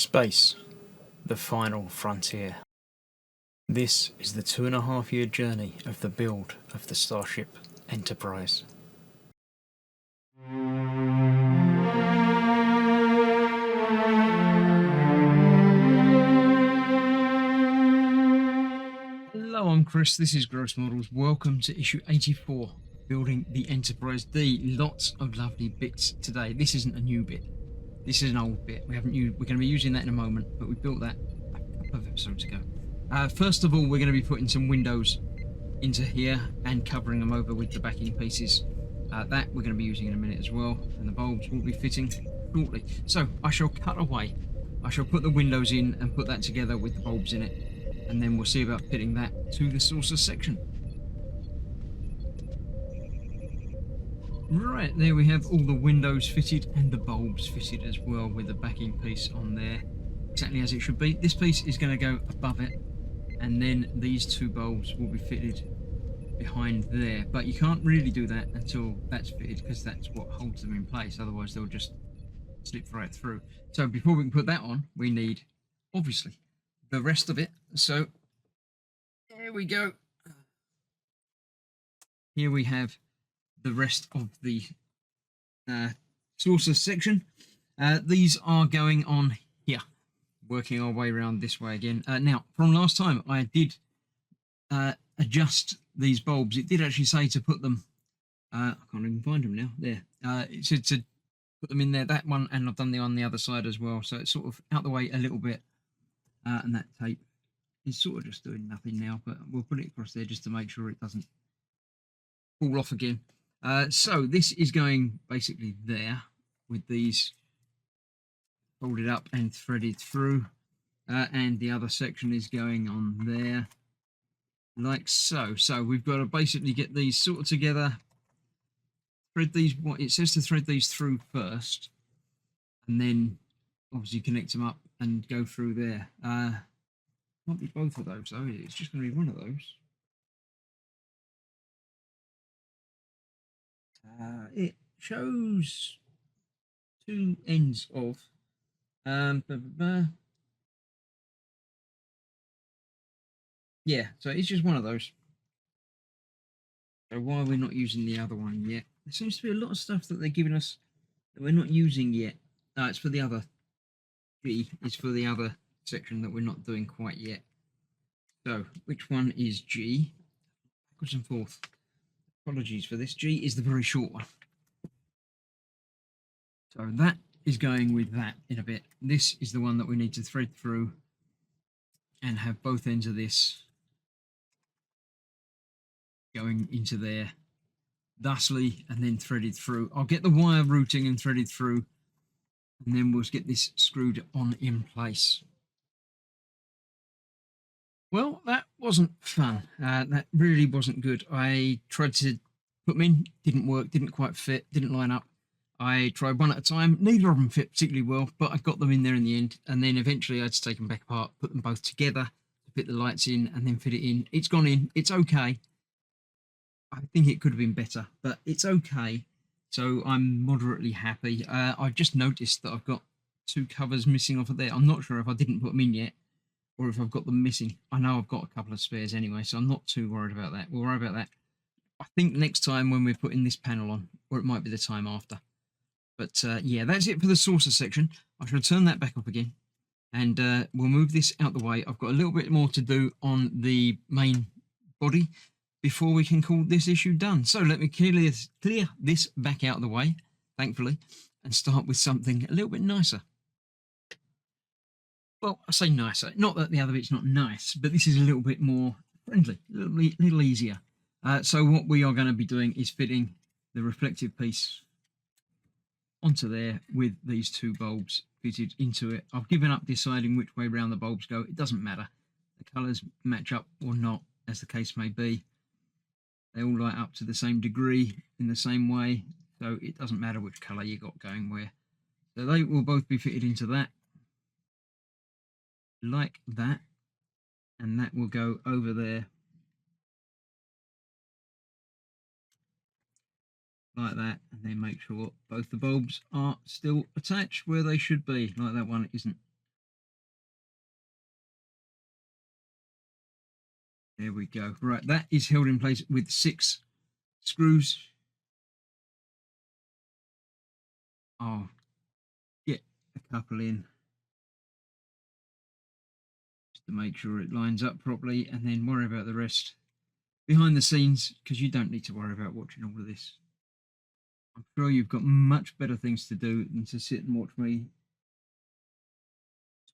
Space, the final frontier. This is the 2.5-year journey of the build of the Starship Enterprise. Hello, I'm Chris, this is Gross Models. Welcome to issue 84, building the Enterprise-D. Lots of lovely bits today. This isn't a new bit. This is an old bit. We're going to be using that in a moment, but we built that a couple of episodes ago. First of all, we're going to be putting some windows into here and covering them over with the backing pieces. That we're going to be using in a minute as well, and the bulbs will be fitting shortly. So I shall cut away. I shall put the windows in and put that together with the bulbs in it, and then we'll see about fitting that to the saucer section. Right, there we have all the windows fitted and the bulbs fitted as well with the backing piece on there, exactly as it should be. This piece is going to go above it, and then these two bulbs will be fitted behind there. But you can't really do that until that's fitted, because that's what holds them in place, otherwise they'll just slip right through. So before we can put that on, we need, obviously, the rest of it. So there we go. Here we have the rest of the saucer section. These are going on here, working our way around this way again. Now, from last time, I did adjust these bulbs. It did actually say to put them, I can't even find them now, there. It said to put them in there, that one, and I've done the on the other side as well. So it's sort of out the way a little bit, and that tape is sort of just doing nothing now, but we'll put it across there just to make sure it doesn't fall off again. So this is going basically there with these folded up and threaded through, and the other section is going on there like so. So we've got to basically get these sort of together, thread these, what it says to thread these through first, and then obviously connect them up and go through there. Can't be both of those though, it's just going to be one of those. It shows two ends of yeah, so it's just one of those. So why are we not using the other one yet? There seems to be a lot of stuff that they're giving us that we're not using yet. No, it's for the other G. It's for the other section that we're not doing quite yet. So which one is G? Backwards and forth. Apologies for this. G is the very short one. So that is going with that in a bit. This is the one that we need to thread through and have both ends of this going into there thusly and then threaded through. I'll get the wire routing and threaded through, and then we'll get this screwed on in place. Well, that wasn't fun. That really wasn't good. I tried to put them in, didn't work, didn't quite fit, didn't line up. I tried one at a time. Neither of them fit particularly well, but I got them in there in the end. And then eventually I had to take them back apart, put them both together to fit the lights in, and then fit it in. It's gone in. It's okay. I think it could have been better, but it's okay. So I'm moderately happy. I've just noticed that I've got two covers missing off of there. I'm not sure if I didn't put them in yet or if I've got them missing. I know I've got a couple of spares anyway, so I'm not too worried about that. We'll worry about that, I think, next time when we're putting this panel on, or it might be the time after. But yeah, that's it for the saucer section. I shall turn that back up again, and we'll move this out the way. I've got a little bit more to do on the main body before we can call this issue done. So let me clear this back out of the way, thankfully, and start with something a little bit nicer. Well, I say nicer, not that the other bit's not nice, but this is a little bit more friendly, a little easier. So what we are going to be doing is fitting the reflective piece onto there with these two bulbs fitted into it. I've given up deciding which way round the bulbs go. It doesn't matter. The colours match up or not, as the case may be. They all light up to the same degree in the same way, so it doesn't matter which colour you got going where. So they will both be fitted into that, like that, and that will go over there like that, and then make sure both the bulbs are still attached where they should be, like that one isn't. There we go. Right, that is held in place with 6 screws. I'll get a couple in just to make sure it lines up properly, and then worry about the rest behind the scenes, because you don't need to worry about watching all of this. I'm sure you've got much better things to do than to sit and watch me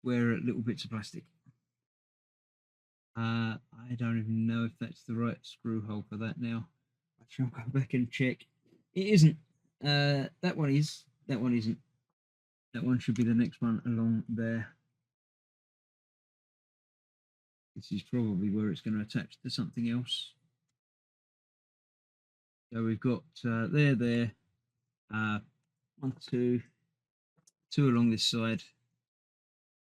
swear at little bits of plastic. I don't even know if that's the right screw hole for that now. I shall go back and check. It isn't. That one is. That one isn't. That one should be the next one along there. This is probably where it's going to attach to something else. So we've got there, 1, 2, 2 along this side,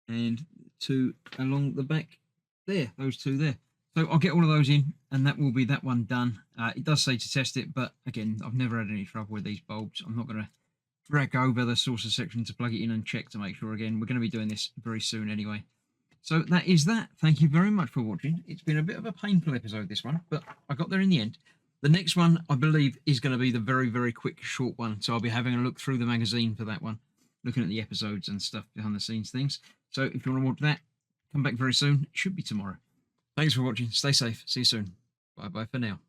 and 2 along the back there. Those 2 there. So I'll get all of those in, and that will be that one done. It does say to test it, but again, I've never had any trouble with these bulbs. I'm not going to drag over the saucer section to plug it in and check to make sure. Again, we're going to be doing this very soon anyway. So that is that. Thank you very much for watching. It's been a bit of a painful episode, this one, but I got there in the end. The next one, I believe, is going to be the very, very quick, short one. So I'll be having a look through the magazine for that one, looking at the episodes and stuff, behind the scenes things. So if you want to watch that, come back very soon. It should be tomorrow. Thanks for watching. Stay safe. See you soon. Bye-bye for now.